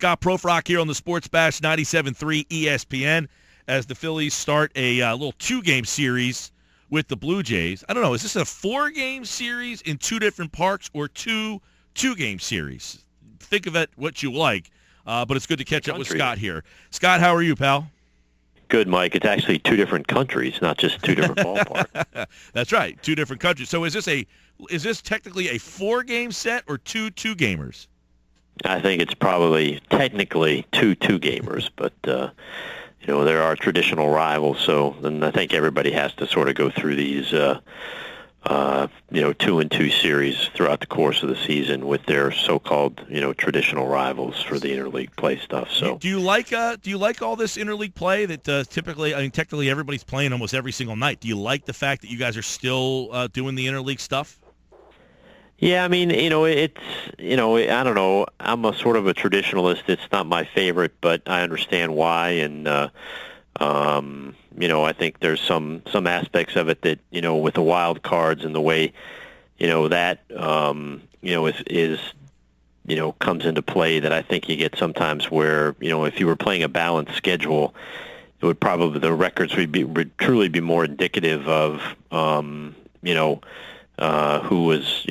Scott Proefrock here on the Sports Bash 97.3 ESPN as the Phillies start a little 2-game series with the Blue Jays. I don't know, is this a 4-game series in 2 different parks or 2-game series? Think of it what you like, but it's good to catch up with Scott here. Scott, how are you, pal? Good, Mike. It's actually 2 different countries, not just 2 different ballparks. That's right, 2 different countries. So is this technically a 4-game set or 2 2-gamers? I think it's probably technically 2 2-gamers, but there are traditional rivals, so then I think everybody has to sort of go through these 2-2 series throughout the course of the season with their so-called traditional rivals for the interleague play stuff. So do you like all this interleague play that technically everybody's playing almost every single night? Do you like the fact that you guys are still doing the interleague stuff? Yeah, I mean, I don't know. I'm a sort of a traditionalist. It's not my favorite, but I understand why, and I think there's some aspects of it that with the wild cards and the way that is comes into play, that I think you get sometimes where if you were playing a balanced schedule, it would probably, the records would truly be more indicative of who was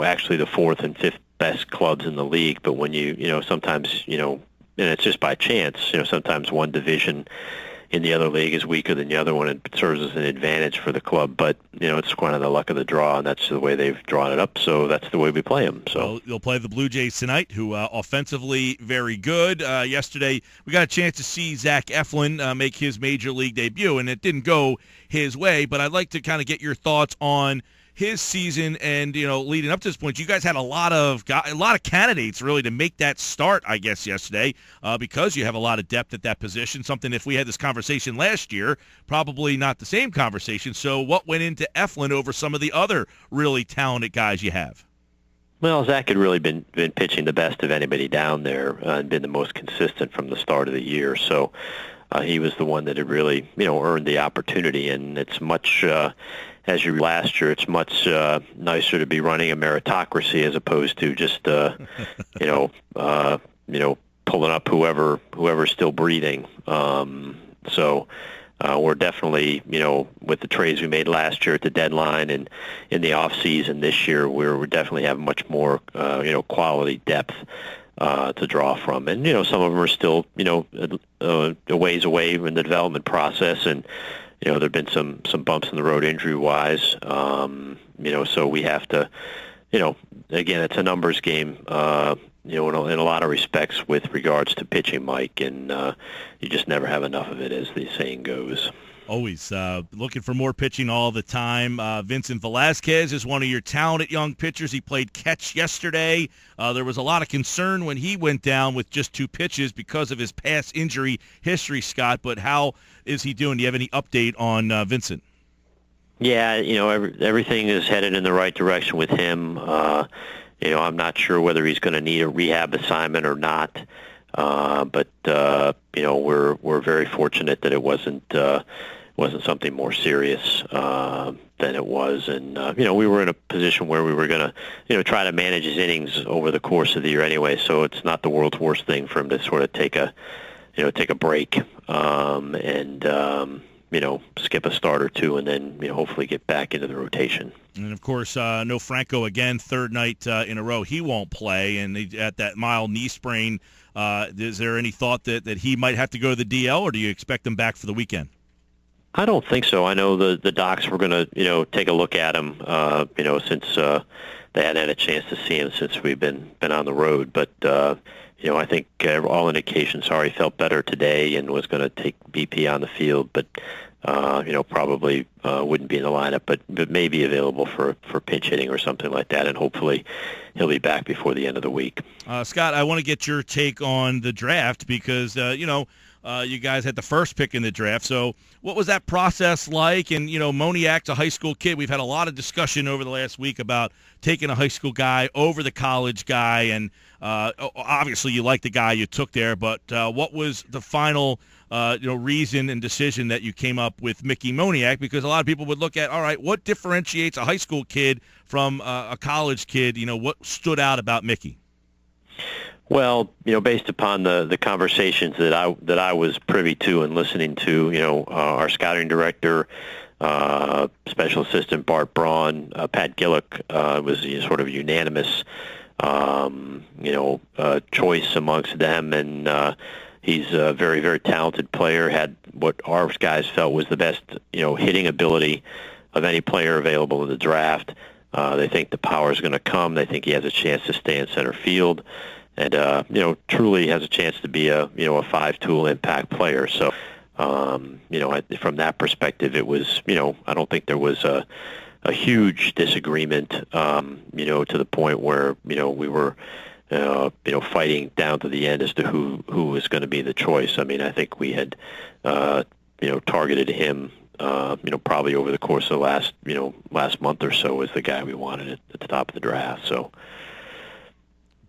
actually the 4th and 5th best clubs in the league. But when sometimes and it's just by chance, sometimes one division in the other league is weaker than the other one, and it serves as an advantage for the club. But it's kind of the luck of the draw, and that's the way they've drawn it up. So that's the way we play them. So well, you'll play the Blue Jays tonight, who offensively very good. Yesterday we got a chance to see Zack Elflin make his major league debut, and it didn't go his way. But I'd like to kind of get your thoughts on his season and leading up to this point. You guys had a lot of candidates really to make that start, I guess, yesterday, because you have a lot of depth at that position. Something, if we had this conversation last year, probably not the same conversation. So what went into Eflin over some of the other really talented guys you have? Well, Zach had really been pitching the best of anybody down there and been the most consistent from the start of the year. So he was the one that had really earned the opportunity, and it's much as you last year, it's much nicer to be running a meritocracy as opposed to just pulling up whoever's still breathing. So we're definitely with the trades we made last year at the deadline and in the off season this year, we definitely have much more quality depth to draw from, and some of them are still a ways away in the development process, and there've been some bumps in the road injury-wise, so we have to, again, it's a numbers game, in a lot of respects with regards to pitching, Mike, and you just never have enough of it, as the saying goes. Always looking for more pitching all the time. Vincent Velasquez is one of your talented young pitchers. He played catch yesterday. There was a lot of concern when he went down with just 2 pitches because of his past injury history, Scott. But how is he doing? Do you have any update on Vincent? Yeah, everything is headed in the right direction with him. I'm not sure whether he's going to need a rehab assignment or not. But we're very fortunate that it wasn't something more serious than it was, and we were in a position where we were going to try to manage his innings over the course of the year anyway. So it's not the world's worst thing for him to sort of take a break and skip a start or 2, and then hopefully get back into the rotation. And, of course, no Franco again, 3rd night in a row. He won't play, and at that mild knee sprain, is there any thought that he might have to go to the DL, or do you expect him back for the weekend? I don't think so. I know the docs were going to, take a look at him, since they hadn't had a chance to see him since we've been on the road. But, I think all indications are he felt better today and was going to take BP on the field, but probably wouldn't be in the lineup, but may be available for pinch hitting or something like that, and hopefully he'll be back before the end of the week. Scott, I want to get your take on the draft because, you guys had the first pick in the draft. So what was that process like? And, Moniak's a high school kid. We've had a lot of discussion over the last week about taking a high school guy over the college guy. And obviously you like the guy you took there, but what was the final reason and decision that you came up with Mickey Moniak? Because a lot of people would look at, all right, what differentiates a high school kid from a college kid? What stood out about Mickey? Well, based upon the conversations that I was privy to and listening to, our scouting director, special assistant Bart Braun, Pat Gillick was sort of unanimous, choice amongst them, and he's a very, very talented player. Had what our guys felt was the best, hitting ability of any player available in the draft. They think the power is going to come. They think he has a chance to stay in center field. And truly has a chance to be a 5-tool impact player. So, from that perspective, it was, I don't think there was a huge disagreement, to the point where, we were, fighting down to the end as to who was going to be the choice. I mean, I think we had, targeted him, probably over the course of the last month or so as the guy we wanted at the top of the draft. So.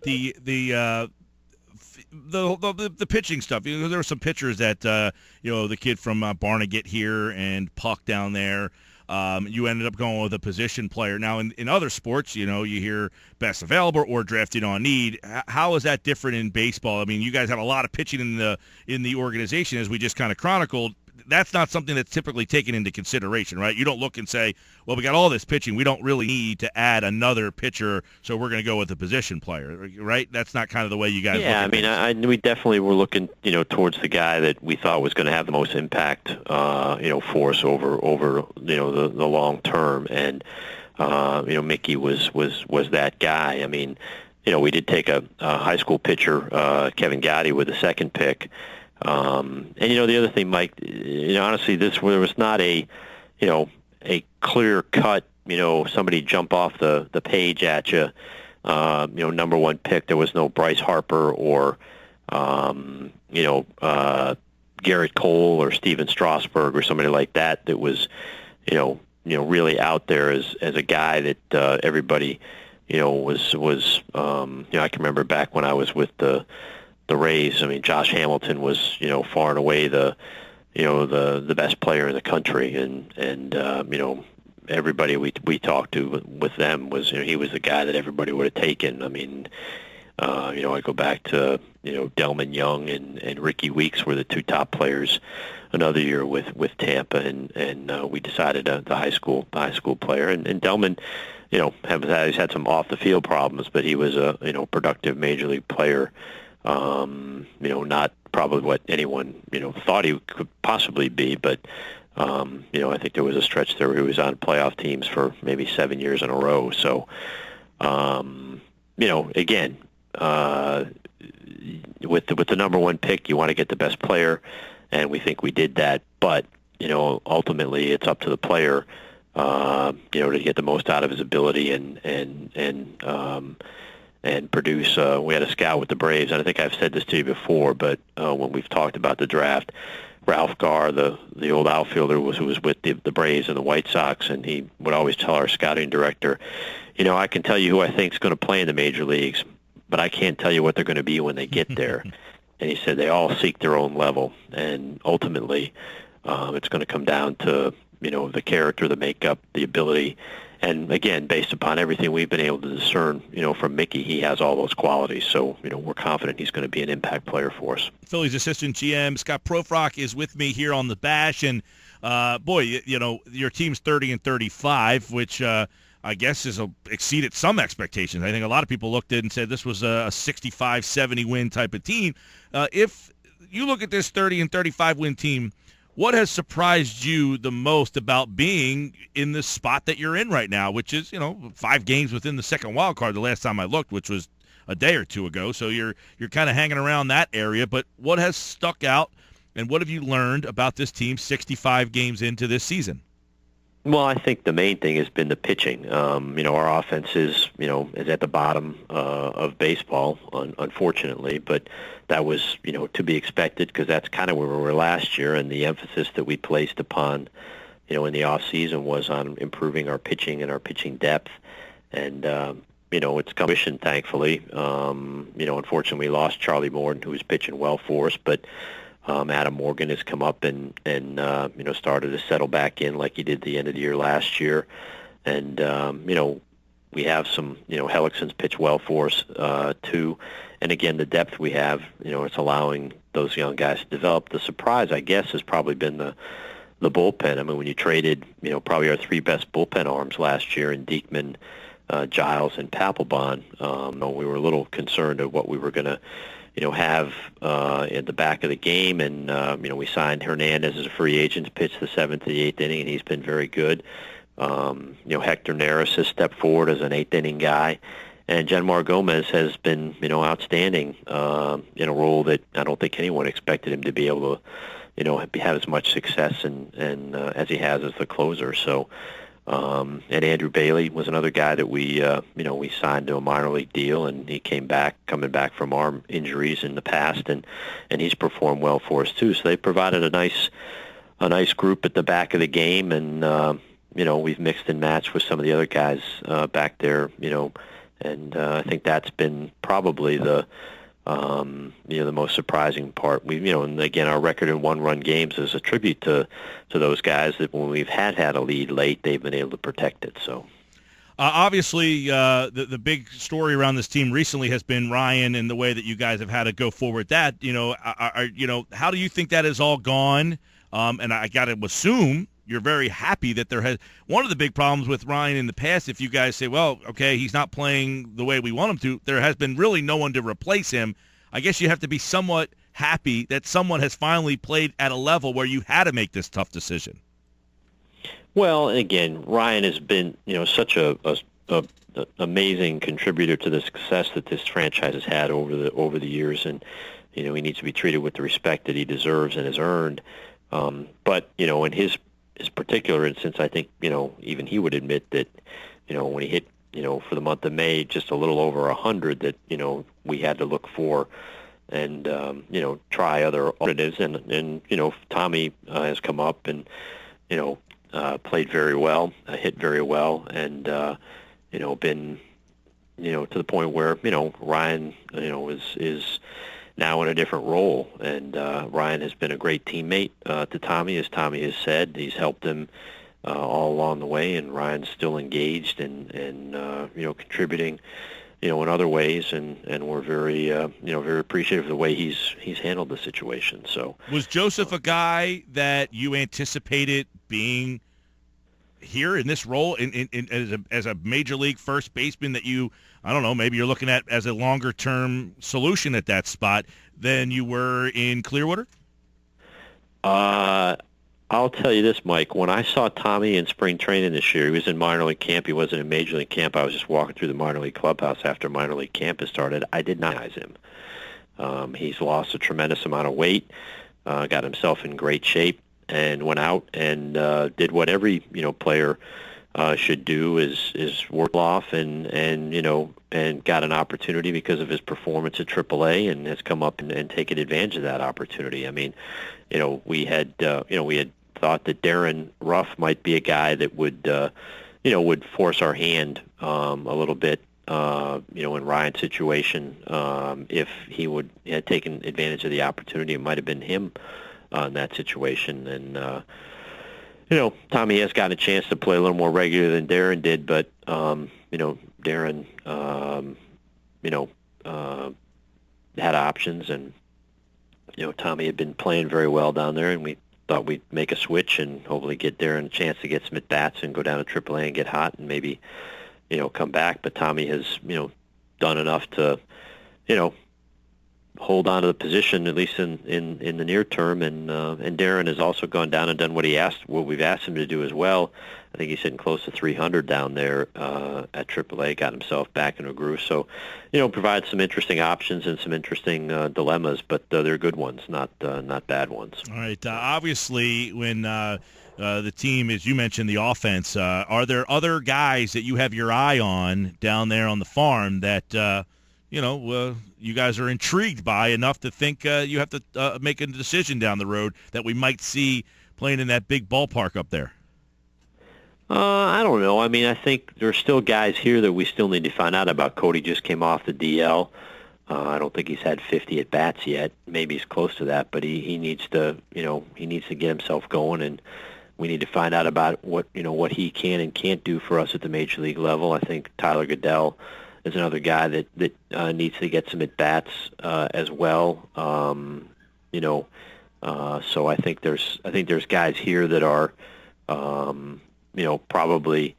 The pitching stuff. There were some pitchers that the kid from Barnegat here and Puck down there. You ended up going with a position player. Now in other sports, you hear best available or drafted on need. How is that different in baseball? I mean, you guys have a lot of pitching in the organization, as we just kind of chronicled. That's not something that's typically taken into consideration, right? You don't look and say, well, we got all this pitching. We don't really need to add another pitcher, so we're going to go with a position player, right? That's not kind of the way you guys look at it. We definitely were looking, towards the guy that we thought was going to have the most impact, for us over the long term. And, Mickey was that guy. I mean, we did take a high school pitcher, Kevin Gotti, with the second pick. And the other thing, Mike, honestly, there was not a clear cut, somebody jump off the page at you, number one pick. There was no Bryce Harper or, Garrett Cole or Steven Strasburg or somebody like that was, really out there as a guy that everybody, was I can remember back when I was with the Rays. I mean, Josh Hamilton was, far and away the best player in the country, and everybody we talked to with them was, he was the guy that everybody would have taken. I mean, I go back to, Delman Young and Ricky Weeks were the two top players another year with Tampa, and we decided the high school player, and Delman, he's had some off the field problems, but he was a productive major league player. Not probably what anyone, thought he could possibly be, but, I think there was a stretch there where he was on playoff teams for maybe 7 years in a row. So, again, with the number one pick, you want to get the best player, and we think we did that. But, ultimately it's up to the player, to get the most out of his ability and produce. We had a scout with the Braves, and I think I've said this to you before, but when we've talked about the draft, Ralph Garr, the old outfielder, who was with the Braves and the White Sox, and he would always tell our scouting director, I can tell you who I think is going to play in the major leagues, but I can't tell you what they're going to be when they get there. And he said they all seek their own level, and ultimately it's going to come down to, the character, the makeup, the ability. And again, based upon everything we've been able to discern, from Mickey, he has all those qualities. So, we're confident he's going to be an impact player for us. Phillies assistant GM Scott Proefrock is with me here on the Bash, and your team's 30-35, which I guess has exceeded some expectations. I think a lot of people looked at it and said this was a 65-70 win type of team. If you look at this 30-35 win team, what has surprised you the most about being in the spot that you're in right now, which is, 5 games within the second wild card the last time I looked, which was a day or two ago. So you're kind of hanging around that area. But what has stuck out, and what have you learned about this team 65 games into this season? Well, I think the main thing has been the pitching. Our offense is at the bottom of baseball, unfortunately, but that was, to be expected, because that's kind of where we were last year, and the emphasis that we placed upon, in the off season was on improving our pitching and our pitching depth, and it's come to fruition, thankfully. Unfortunately, we lost Charlie Morton, who was pitching well for us, but Adam Morgan has come up and started to settle back in like he did the end of the year last year. And, we have some, Hellickson's pitched well for us, too. and again, the depth we have, it's allowing those young guys to develop. The surprise, I guess, has probably been the bullpen. I mean, when you traded, probably our three best bullpen arms last year in Diekman, Giles, and Papelbon, we were a little concerned of what we were going to, have at the back of the game. And, we signed Hernandez as a free agent to pitch the 7th to the 8th inning, and he's been very good. Hector Neris has stepped forward as an 8th inning guy. And Janmar Gomez has been, outstanding in a role that I don't think anyone expected him to be able to, have as much success and as he has as the closer. So, and Andrew Bailey was another guy that we signed to a minor league deal, and he coming back from arm injuries in the past, and he's performed well for us too. So they provided a nice group at the back of the game, and we've mixed and matched with some of the other guys back there, and I think that's been probably the most surprising part. And again, our record in one-run games is a tribute to those guys that when we've had a lead late, they've been able to protect it. So, obviously, the big story around this team recently has been Ryan and the way that you guys have had to go forward. That how do you think that has all gone? And I got to assume you're very happy that there has one of the big problems with Ryan in the past. If you guys say, well, okay, he's not playing the way we want him to, there has been really no one to replace him. I guess you have to be somewhat happy that someone has finally played at a level where you had to make this tough decision. Well, again, Ryan has been, such a amazing contributor to the success that this franchise has had over the years, and he needs to be treated with the respect that he deserves and has earned. But in his particular instance, I think, even he would admit that, when he hit, for the month of May, just a little over 100, that, we had to look for and, try other alternatives. And Tommy has come up and, played very well, hit very well, and, been, to the point where, Ryan, is now in a different role, and Ryan has been a great teammate to Tommy, as Tommy has said. He's helped him all along the way, and Ryan's still engaged and contributing, in other ways, and we're very very appreciative of the way he's handled the situation. So, was Joseph a guy that you anticipated being here in this role as a major league first baseman that you, I don't know, maybe you're looking at as a longer term solution at that spot than you were in Clearwater? I'll tell you this, Mike. When I saw Tommy in spring training this year, he was in minor league camp. He wasn't in major league camp. I was just walking through the minor league clubhouse after minor league camp had started. I did not recognize him. He's lost a tremendous amount of weight, got himself in great shape, and went out and did what every player should do is work off and got an opportunity because of his performance at AAA, and has come up and taken advantage of that opportunity. I mean, we had thought that Darren Ruff might be a guy that would force our hand a little bit, in Ryan's situation. If he had taken advantage of the opportunity, it might have been him in that situation. And Tommy has gotten a chance to play a little more regular than Darren did, but Darren had options, and Tommy had been playing very well down there, and we thought we'd make a switch and hopefully get Darren a chance to get some at bats and go down to AAA and get hot and maybe come back. But Tommy has done enough to hold on to the position, at least in the near term, and Darren has also gone down and done what we've asked him to do as well. I think he's hitting close to 300 down there at AAA, got himself back in a groove. So, provides some interesting options and some interesting dilemmas, but they're good ones, not bad ones. All right. Obviously, when the team, as you mentioned, the offense, are there other guys that you have your eye on down there on the farm that you guys are intrigued by enough to think you have to make a decision down the road that we might see playing in that big ballpark up there? I don't know. I mean, I think there's still guys here that we still need to find out about. Cody just came off the DL. I don't think he's had 50 at bats yet. Maybe he's close to that, but he needs to, get himself going, and we need to find out about what he can and can't do for us at the major league level. I think Tyler Goodell is another guy that needs to get some at bats as well. So I think there's guys here that are probably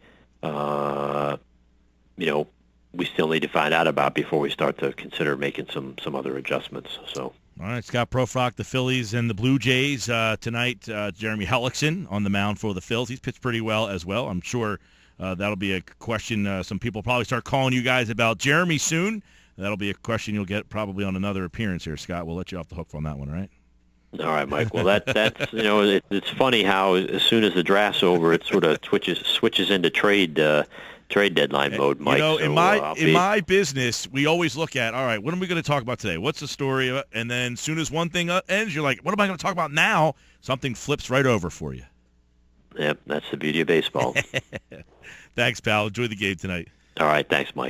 we still need to find out about before we start to consider making some other adjustments. So. All right, Scott Proefrock, the Phillies and the Blue Jays tonight. Jeremy Hellickson on the mound for the Phils. He's pitched pretty well as well. I'm sure that'll be a question. Some people probably start calling you guys about Jeremy soon. That'll be a question you'll get probably on another appearance here, Scott. We'll let you off the hook on that one, all right? All right, Mike. Well, that's it's funny how as soon as the draft's over, it sort of switches into trade deadline mode, Mike. In my business, we always look at, all right, what are we going to talk about today? What's the story? And then as soon as one thing ends, you're like, what am I going to talk about now? Something flips right over for you. Yep, that's the beauty of baseball. Thanks, pal. Enjoy the game tonight. All right, thanks, Mike.